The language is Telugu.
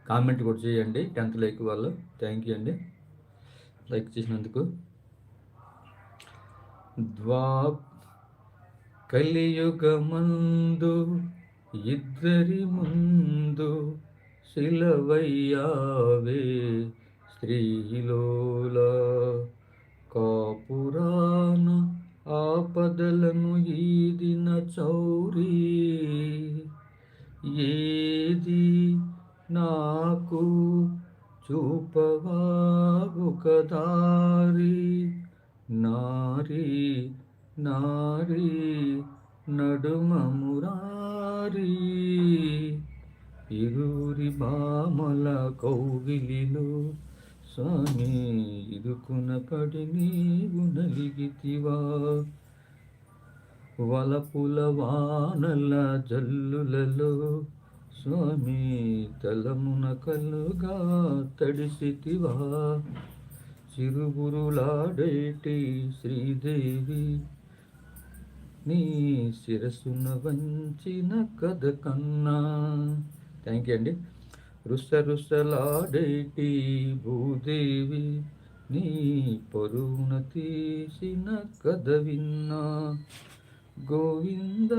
కామెంట్ కూడా చేయండి. 10th లైక్ వాళ్ళు. థ్యాంక్ యూ అండి లైక్ చేసినందుకు. కలియుగమందు ఇద్దరి ముందు శిలవయ్యావే స్త్రీలోల కాపురాన ఆపదలను ఈదిన చౌరీ ఏది నాకు చూపవా ఒక దారి నారీ నారీ నడుమ మురారి ఇరువురి బామల కౌగిలిలో స్వామి ఇరుకున పడి నీవు నలిగితివా వలపుల వానల జల్లులలో స్వామి తలమున కలుగా తడిసితివా చిరుబురులాడేటి శ్రీదేవి నీ శిరసున వంచిన కథ కన్నా. థ్యాంక్ యూ అండి. రుసరుసలాడేటి భూదేవి నీ పరువున తీసిన కథ విన్నా. గోవింద